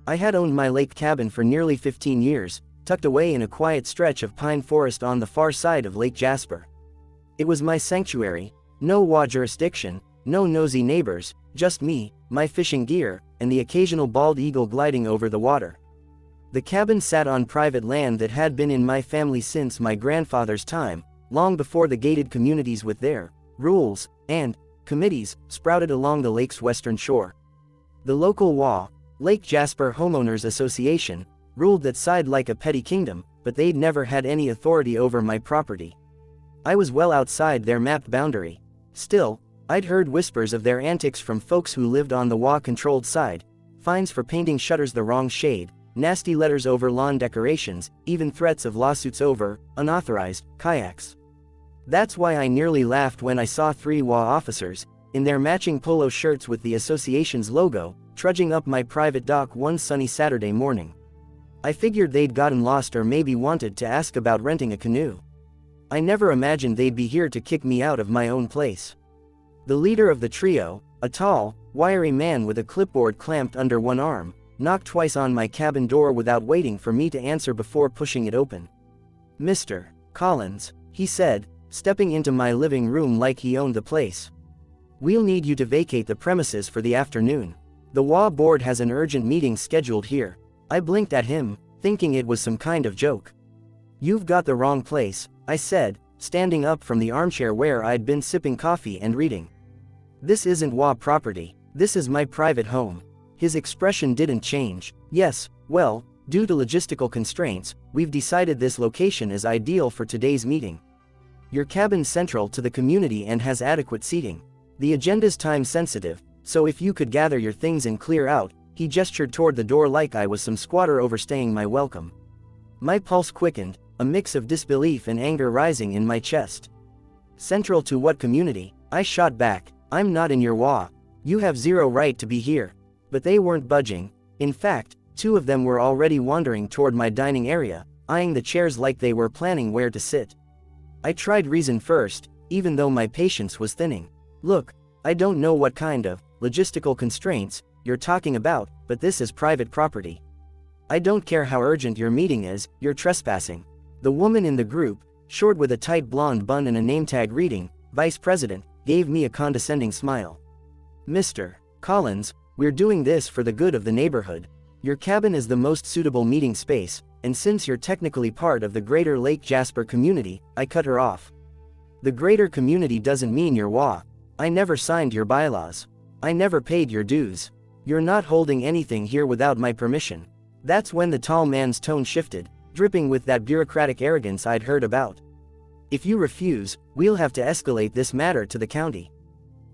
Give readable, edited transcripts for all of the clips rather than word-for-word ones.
I had owned my lake cabin for nearly 15 years, tucked away in a quiet stretch of pine forest on the far side of Lake Jasper. It was my sanctuary, no WA jurisdiction, no nosy neighbors, just me, my fishing gear, and the occasional bald eagle gliding over the water. The cabin sat on private land that had been in my family since my grandfather's time, long before the gated communities with their rules and committees sprouted along the lake's western shore. The local WA, Lake Jasper Homeowners Association, ruled that side like a petty kingdom, but they'd never had any authority over my property. I was well outside their mapped boundary. Still, I'd heard whispers of their antics from folks who lived on the WA-controlled side: fines for painting shutters the wrong shade, nasty letters over lawn decorations, even threats of lawsuits over unauthorized kayaks. That's why I nearly laughed when I saw 3 WA officers, in their matching polo shirts with the association's logo, trudging up my private dock one sunny Saturday morning. I figured they'd gotten lost or maybe wanted to ask about renting a canoe. I never imagined they'd be here to kick me out of my own place. The leader of the trio, a tall, wiry man with a clipboard clamped under one arm, knocked twice on my cabin door without waiting for me to answer before pushing it open. "Mr. Collins," he said, stepping into my living room like he owned the place. "We'll need you to vacate the premises for the afternoon. The WA board has an urgent meeting scheduled here." I blinked at him, thinking it was some kind of joke. "You've got the wrong place," I said, standing up from the armchair where I'd been sipping coffee and reading. "This isn't WA property. This is my private home." His expression didn't change. "Yes, well, due to logistical constraints, we've decided this location is ideal for today's meeting. Your cabin's central to the community and has adequate seating. The agenda's time sensitive, so if you could gather your things and clear out." He gestured toward the door like I was some squatter overstaying my welcome. My pulse quickened, a mix of disbelief and anger rising in my chest. "Central to what community?" I shot back. "I'm not in your WA. You have zero right to be here." But they weren't budging. In fact, 2 of them were already wandering toward my dining area, eyeing the chairs like they were planning where to sit. I tried reason first, even though my patience was thinning. "Look, I don't know what kind of logistical constraints you're talking about, but this is private property. I don't care how urgent your meeting is, you're trespassing." The woman in the group, short with a tight blonde bun and a name tag reading, "Vice President," gave me a condescending smile. "Mr. Collins, we're doing this for the good of the neighborhood. Your cabin is the most suitable meeting space, and since you're technically part of the greater Lake Jasper community," I cut her off. "The greater community doesn't mean your WA. I never signed your bylaws. I never paid your dues. You're not holding anything here without my permission." That's when the tall man's tone shifted, dripping with that bureaucratic arrogance I'd heard about. "If you refuse, we'll have to escalate this matter to the county."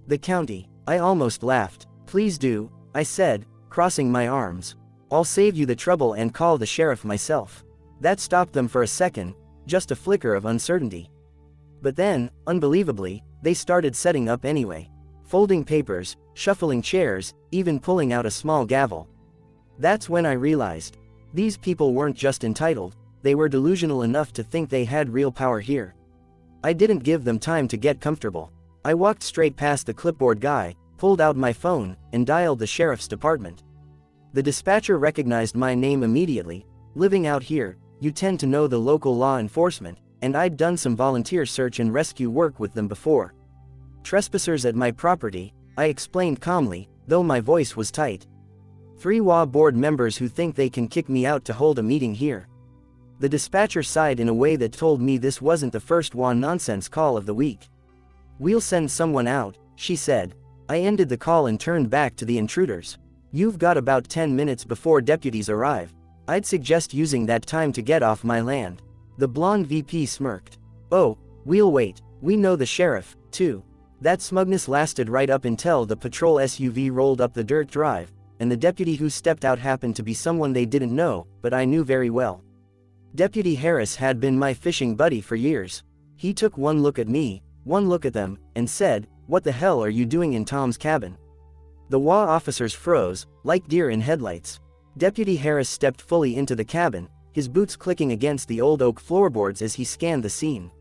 "The county?" I almost laughed. "Please do," I said, crossing my arms. "I'll save you the trouble and call the sheriff myself." That stopped them for a second, just a flicker of uncertainty. But then, unbelievably, they started setting up anyway. Folding papers, shuffling chairs, even pulling out a small gavel. That's when I realized. These people weren't just entitled, they were delusional enough to think they had real power here. I didn't give them time to get comfortable. I walked straight past the clipboard guy, pulled out my phone, and dialed the sheriff's department. The dispatcher recognized my name immediately. "Living out here, you tend to know the local law enforcement, and I'd done some volunteer search and rescue work with them before." "Trespassers at my property," I explained calmly, though my voice was tight. 3 WA board members who think they can kick me out to hold a meeting here." The dispatcher sighed in a way that told me this wasn't the first WA nonsense call of the week. "We'll send someone out," she said. I ended the call and turned back to the intruders. "You've got about 10 minutes before deputies arrive. I'd suggest using that time to get off my land." The blonde VP smirked. "Oh, we'll wait. We know the sheriff, too." That smugness lasted right up until the patrol SUV rolled up the dirt drive, and the deputy who stepped out happened to be someone they didn't know, but I knew very well. Deputy Harris had been my fishing buddy for years. He took one look at me, one look at them, and said, "What the hell are you doing in Tom's cabin?" The WA officers froze, like deer in headlights. Deputy Harris stepped fully into the cabin, his boots clicking against the old oak floorboards as he scanned the scene.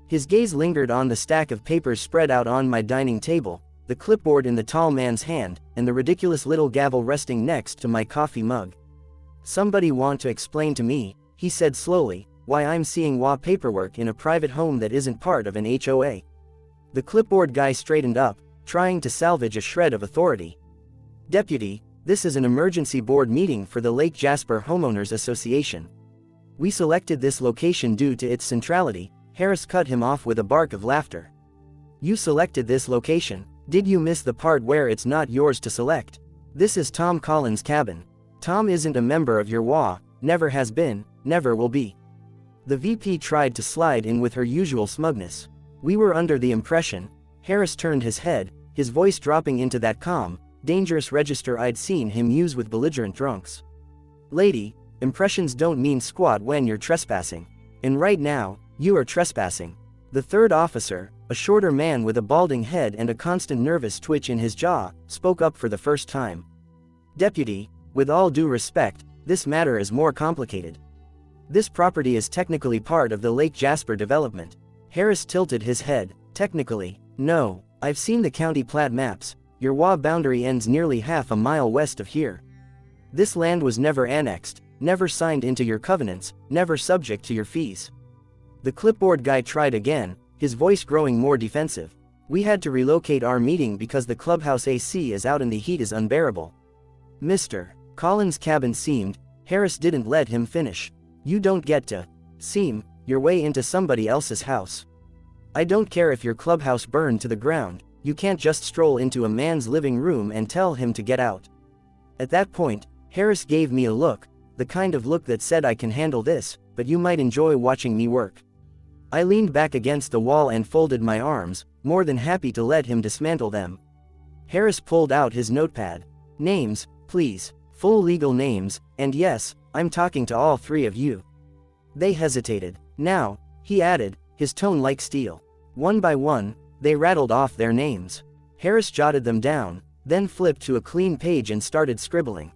His gaze lingered on the stack of papers spread out on my dining table, the clipboard in the tall man's hand, and the ridiculous little gavel resting next to my coffee mug. Somebody want to explain to me, he said slowly, why I'm seeing WA paperwork in a private home that isn't part of an HOA. The clipboard guy straightened up, trying to salvage a shred of authority. Deputy, this is an emergency board meeting for the Lake Jasper Homeowners Association. We selected this location due to its centrality. Harris cut him off with a bark of laughter. You selected this location? Did you miss the part where it's not yours to select? This is Tom Collins' cabin. Tom isn't a member of your WA, never has been, never will be. The VP tried to slide in with her usual smugness. We were under the impression. Harris turned his head, his voice dropping into that calm, dangerous register I'd seen him use with belligerent drunks. Lady, impressions don't mean squat when you're trespassing. And right now, you are trespassing. The third officer, a shorter man with a balding head and a constant nervous twitch in his jaw, spoke up for the first time. Deputy, with all due respect, this matter is more complicated. This property is technically part of the Lake Jasper development. Harris tilted his head. Technically, no. I've seen the county plat maps. Your WA boundary ends nearly half a mile west of here. This land was never annexed, never signed into your covenants, never subject to your fees. The clipboard guy tried again, his voice growing more defensive. We had to relocate our meeting because the clubhouse AC is out and the heat is unbearable. Mr. Collins' cabin seemed. Harris didn't let him finish. You don't get to seam your way into somebody else's house. I don't care if your clubhouse burned to the ground, you can't just stroll into a man's living room and tell him to get out. At that point, Harris gave me a look, the kind of look that said I can handle this, but you might enjoy watching me work. I leaned back against the wall and folded my arms, more than happy to let him dismantle them. Harris pulled out his notepad. Names, please, full legal names, and yes, I'm talking to all three of you. They hesitated. Now, he added, his tone like steel. One by one, they rattled off their names. Harris jotted them down, then flipped to a clean page and started scribbling.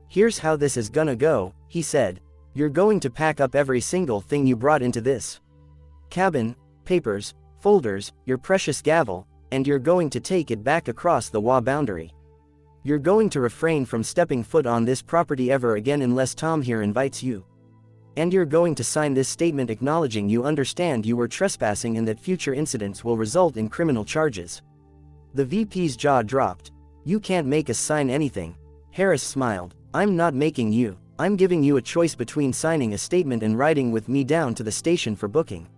Here's how this is gonna go, he said. You're going to pack up every single thing you brought into this cabin, papers, folders, your precious gavel, and you're going to take it back across the WA boundary. You're going to refrain from stepping foot on this property ever again unless Tom here invites you. And you're going to sign this statement acknowledging you understand you were trespassing and that future incidents will result in criminal charges. The VP's jaw dropped. You can't make us sign anything. Harris smiled. I'm not making you. I'm giving you a choice between signing a statement and riding with me down to the station for booking.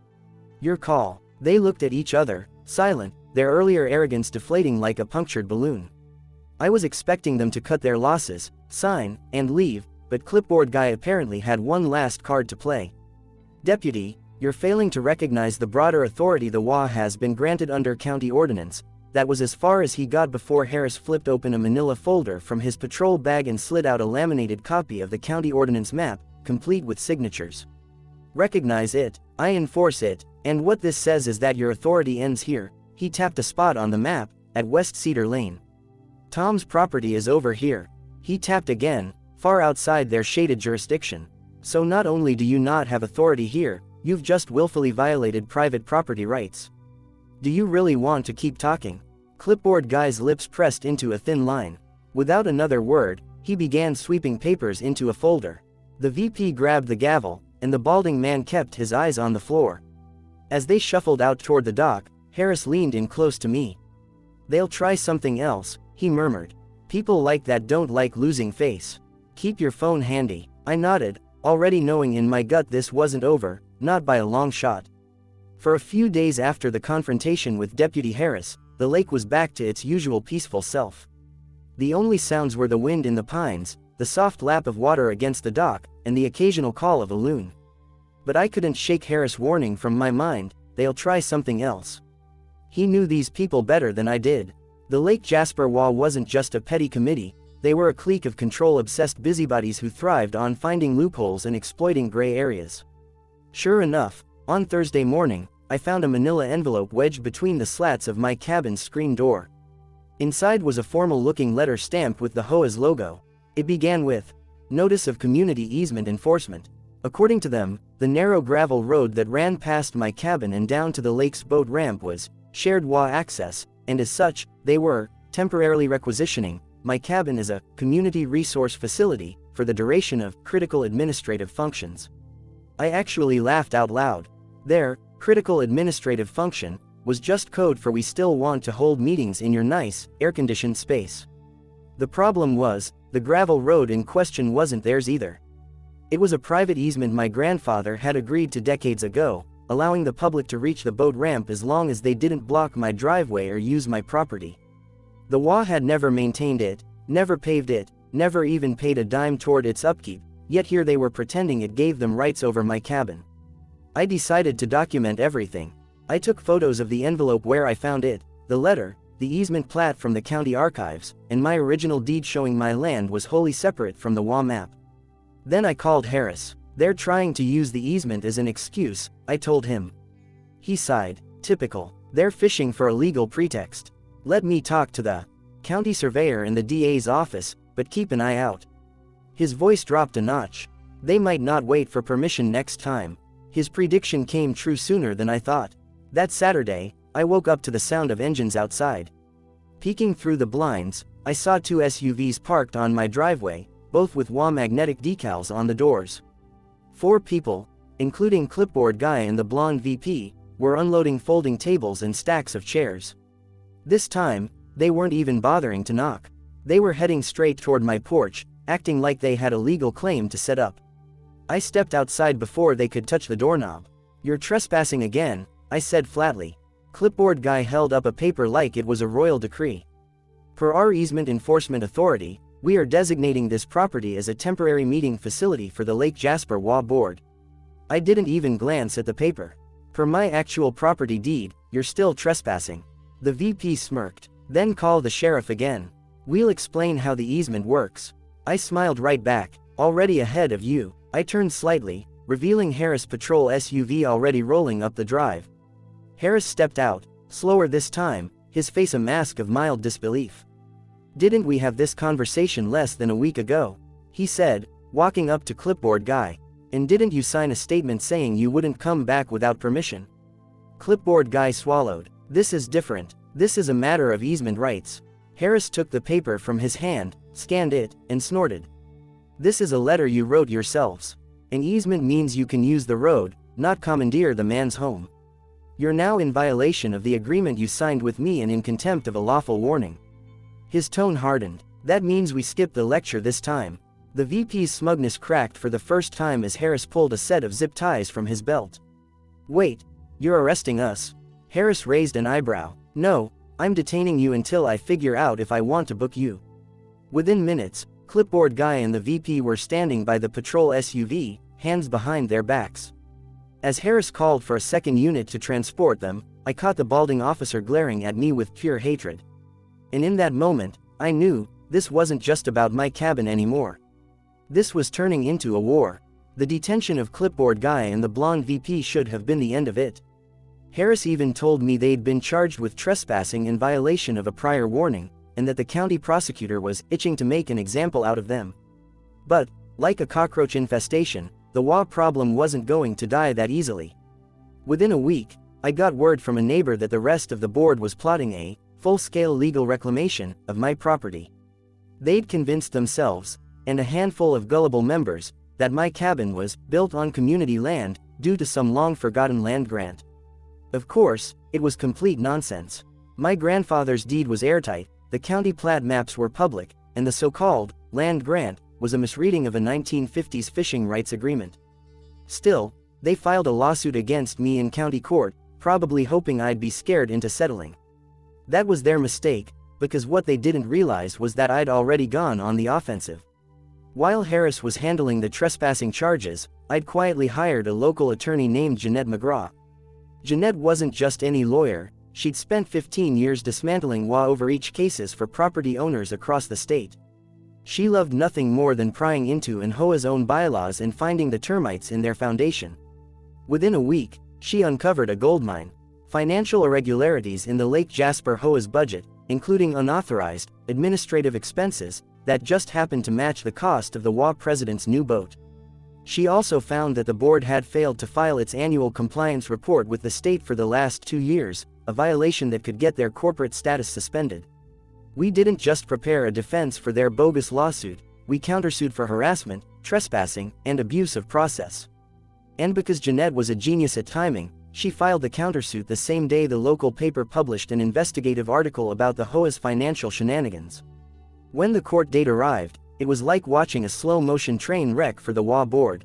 Your call. They looked at each other, silent, their earlier arrogance deflating like a punctured balloon. I was expecting them to cut their losses, sign, and leave, but clipboard guy apparently had one last card to play. Deputy, you're failing to recognize the broader authority the WA has been granted under county ordinance. That was as far as he got before Harris flipped open a manila folder from his patrol bag and slid out a laminated copy of the county ordinance map, complete with signatures. Recognize it, I enforce it, and what this says is that your authority ends here. He tapped a spot on the map, at West Cedar Lane. Tom's property is over here. He tapped again, far outside their shaded jurisdiction. So not only do you not have authority here, you've just willfully violated private property rights. Do you really want to keep talking? Clipboard guy's lips pressed into a thin line. Without another word, he began sweeping papers into a folder. The VP grabbed the gavel, and the balding man kept his eyes on the floor. As they shuffled out toward the dock, Harris leaned in close to me. They'll try something else, he murmured. People like that don't like losing face. Keep your phone handy. I nodded, already knowing in my gut this wasn't over, not by a long shot. For a few days after the confrontation with Deputy Harris, the lake was back to its usual peaceful self. The only sounds were the wind in the pines, the soft lap of water against the dock, and the occasional call of a loon. But I couldn't shake Harris' warning from my mind, they'll try something else. He knew these people better than I did. The Lake Jasper WA wasn't just a petty committee, they were a clique of control-obsessed busybodies who thrived on finding loopholes and exploiting gray areas. Sure enough, on Thursday morning, I found a manila envelope wedged between the slats of my cabin's screen door. Inside was a formal-looking letter stamped with the HOA's logo. It began with, Notice of Community Easement Enforcement. According to them, the narrow gravel road that ran past my cabin and down to the lake's boat ramp was shared WA access, and as such, they were temporarily requisitioning my cabin is a community resource facility for the duration of critical administrative functions. I actually laughed out loud. Their critical administrative function was just code for we still want to hold meetings in your nice, air-conditioned space. The problem was, the gravel road in question wasn't theirs either. It was a private easement my grandfather had agreed to decades ago, allowing the public to reach the boat ramp as long as they didn't block my driveway or use my property. The WA had never maintained it, never paved it, never even paid a dime toward its upkeep, yet here they were pretending it gave them rights over my cabin. I decided to document everything. I took photos of the envelope where I found it, the letter, the easement plat from the county archives, and my original deed showing my land was wholly separate from the WA map. Then I called Harris. They're trying to use the easement as an excuse, I told him. He sighed. Typical. They're fishing for a legal pretext. Let me talk to the county surveyor in the DA's office, but keep an eye out. His voice dropped a notch. They might not wait for permission next time. His prediction came true sooner than I thought. That Saturday, I woke up to the sound of engines outside. Peeking through the blinds, I saw two SUVs parked on my driveway, both with WA magnetic decals on the doors. 4 people, including clipboard guy and the blonde VP, were unloading folding tables and stacks of chairs. This time, they weren't even bothering to knock. They were heading straight toward my porch, acting like they had a legal claim to set up. I stepped outside before they could touch the doorknob. "You're trespassing again," I said flatly. Clipboard guy held up a paper like it was a royal decree. "Per our easement enforcement authority, we are designating this property as a temporary meeting facility for the Lake Jasper HOA board." I didn't even glance at the paper. "Per my actual property deed, you're still trespassing." The VP smirked. "Then call the sheriff again. We'll explain how the easement works." I smiled right back. "Already ahead of you." I turned slightly, revealing Harris patrol SUV already rolling up the drive. Harris stepped out, slower this time, his face a mask of mild disbelief. "Didn't we have this conversation less than a week ago?" he said, walking up to clipboard guy. "And didn't you sign a statement saying you wouldn't come back without permission?" Clipboard guy swallowed. "This is different. This is a matter of easement rights." Harris took the paper from his hand, scanned it, and snorted. "This is a letter you wrote yourselves. An easement means you can use the road, not commandeer the man's home. You're now in violation of the agreement you signed with me and in contempt of a lawful warning." His tone hardened. "That means we skip the lecture this time." The VP's smugness cracked for the first time as Harris pulled a set of zip ties from his belt. "Wait, you're arresting us?" Harris raised an eyebrow. "No, I'm detaining you until I figure out if I want to book you." Within minutes, clipboard guy and the VP were standing by the patrol SUV, hands behind their backs. As Harris called for a second unit to transport them, I caught the balding officer glaring at me with pure hatred. And in that moment, I knew, this wasn't just about my cabin anymore. This was turning into a war. The detention of clipboard guy and the blonde VP should have been the end of it. Harris even told me they'd been charged with trespassing in violation of a prior warning, and that the county prosecutor was itching to make an example out of them. But, like a cockroach infestation, the WA problem wasn't going to die that easily. Within a week, I got word from a neighbor that the rest of the board was plotting a full-scale legal reclamation of my property. They'd convinced themselves, and a handful of gullible members, that my cabin was built on community land due to some long-forgotten land grant. Of course, it was complete nonsense. My grandfather's deed was airtight, the county plat maps were public, and the so-called land grant was a misreading of a 1950s fishing rights agreement. Still, they filed a lawsuit against me in county court, probably hoping I'd be scared into settling. That was their mistake, because what they didn't realize was that I'd already gone on the offensive. While Harris was handling the trespassing charges, I'd quietly hired a local attorney named Jeanette McGraw. Jeanette wasn't just any lawyer, she'd spent 15 years dismantling WA overreach cases for property owners across the state. She loved nothing more than prying into an HOA's own bylaws and finding the termites in their foundation. Within a week, she uncovered a goldmine: financial irregularities in the Lake Jasper HOA's budget, including unauthorized, administrative expenses, that just happened to match the cost of the WA president's new boat. She also found that the board had failed to file its annual compliance report with the state for the last 2 years, a violation that could get their corporate status suspended. We didn't just prepare a defense for their bogus lawsuit, we countersued for harassment, trespassing, and abuse of process. And because Jeanette was a genius at timing, she filed the countersuit the same day the local paper published an investigative article about the HOA's financial shenanigans. When the court date arrived, it was like watching a slow-motion train wreck for the HOA board.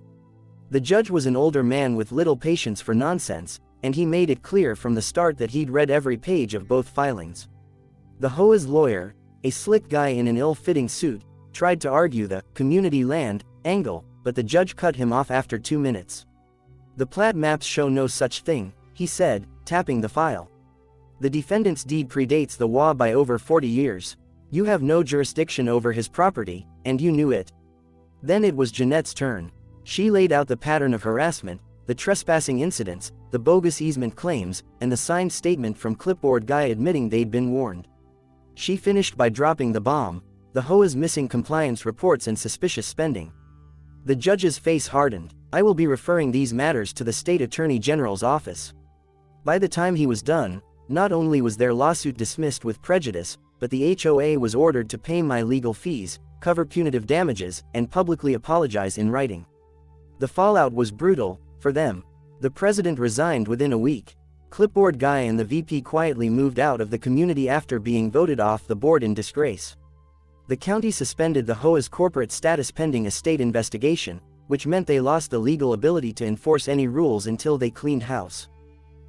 The judge was an older man with little patience for nonsense, and he made it clear from the start that he'd read every page of both filings. The HOA's lawyer, a slick guy in an ill-fitting suit, tried to argue the community land angle, but the judge cut him off after 2 minutes. The plat maps show no such thing, he said, tapping the file. The defendant's deed predates the HOA by over 40 years. You have no jurisdiction over his property, and you knew it. Then it was Jeanette's turn. She laid out the pattern of harassment, the trespassing incidents, the bogus easement claims, and the signed statement from clipboard guy admitting they'd been warned. She finished by dropping the bomb, the HOA's missing compliance reports and suspicious spending. The judge's face hardened. I will be referring these matters to the state attorney general's office. By the time he was done, not only was their lawsuit dismissed with prejudice, but the HOA was ordered to pay my legal fees, cover punitive damages, and publicly apologize in writing. The fallout was brutal, for them. The president resigned within a week. Clipboard guy and the VP quietly moved out of the community after being voted off the board in disgrace. The county suspended the HOA's corporate status pending a state investigation, which meant they lost the legal ability to enforce any rules until they cleaned house.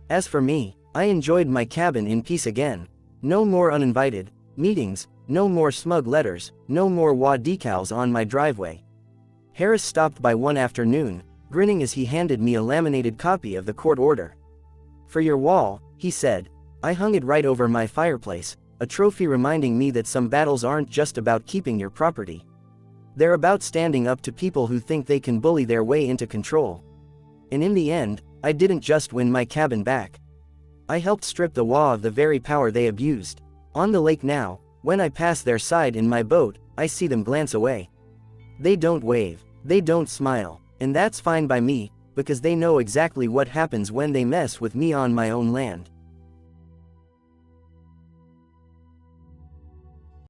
As for me, I enjoyed my cabin in peace again. No more uninvited meetings, no more smug letters, no more WA decals on my driveway. Harris stopped by one afternoon, grinning as he handed me a laminated copy of the court order. For your wall, he said. I hung it right over my fireplace, a trophy reminding me that some battles aren't just about keeping your property. They're about standing up to people who think they can bully their way into control. And in the end, I didn't just win my cabin back. I helped strip the WA of the very power they abused. On the lake now, when I pass their side in my boat, I see them glance away. They don't wave, they don't smile, and that's fine by me, because they know exactly what happens when they mess with me on my own land.